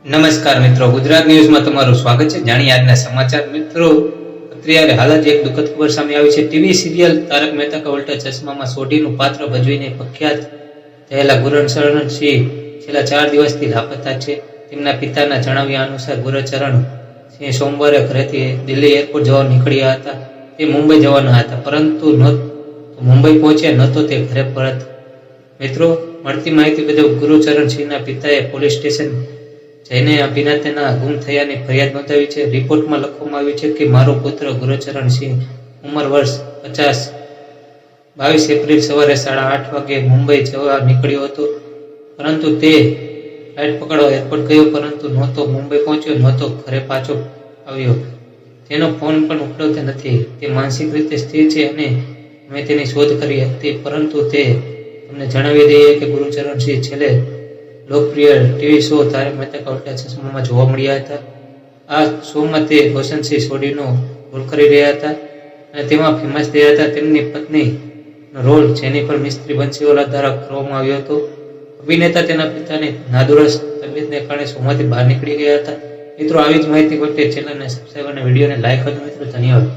નમસ્કાર મિત્રો, ગુજરાત ન્યૂઝમાં તમારું સ્વાગત છે. જાણીએ આજના સમાચાર. મિત્રો, અત્યારે હાલ જ એક દુઃખદ ખબર સામે આવી છે. ટીવી સિરિયલ તારક મહેતા કા ઉલ્ટા ચશ્મામાં સોઢીનું પાત્ર ભજવીને પ્રખ્યાત થયેલા ગુરચરણ સિંહ છેલ્લા 4 દિવસથી લાપતા છે. તેમના પિતાના જણાવ્યા અનુસાર ગુરચરણ સિંહ સોમવારે ઘરેથી દિલ્હી એરપોર્ટ જવા નીકળ્યા હતા. તે મુંબઈ જવાના હતા, પરંતુ મુંબઈ પહોંચ્યા નહોતો તે ઘરે પરત. મિત્રો, મળતી માહિતી મુજબ ગુરચરણ સિંહના પિતાએ પોલીસ સ્ટેશન જઈને અભિનેતાના ગુમ થયાની ફરિયાદ નોંધાવી છે. રિપોર્ટમાં લખવામાં આવ્યું છે કે મારો પુત્ર ગુરચરણ સિંહ, ઉંમર વર્ષ 50, 22 એપ્રિલ સવારે 8:30 વાગે મુંબઈ જવા નીકળ્યો હતો, પરંતુ તે ફ્લાઇટ પકડવા એરપોર્ટ ગયો, પરંતુ નહોતો મુંબઈ પહોંચ્યો, નહોતો ઘરે પાછો આવ્યો. તેનો ફોન પણ ઉપલબ્ધ નથી. તે માનસિક રીતે સ્થિર છે અને અમે તેની શોધ કરી હતી, પરંતુ તે તમને જણાવી દઈએ કે ગુરચરણ સિંહ છેલ્લે લોકપ્રિય ટીવી શો તારક મહેતા કા ઉલ્ટા ચશ્મામાં જોવા મળ્યા હતા. આ શોમાં તે રોશનસિંહ સોઢીનો રોલ કરી રહ્યા હતા અને તેમાં ફેમસ થયા હતા. તેમની પત્નીનો રોલ જેનિફર મિસ્ત્રી બંસીવાલા દ્વારા કરવામાં આવ્યો હતો. અભિનેતા તેના પિતાની નાદુરસ્ત તબિયતને કારણે શોમાંથી બહાર નીકળી ગયા હતા. મિત્રો, આવી જ માહિતી માટે ચેનલને સબસ્ક્રાઈબ અને વિડીયોને લાઈક કરજો. મિત્રો, ધન્યવાદ.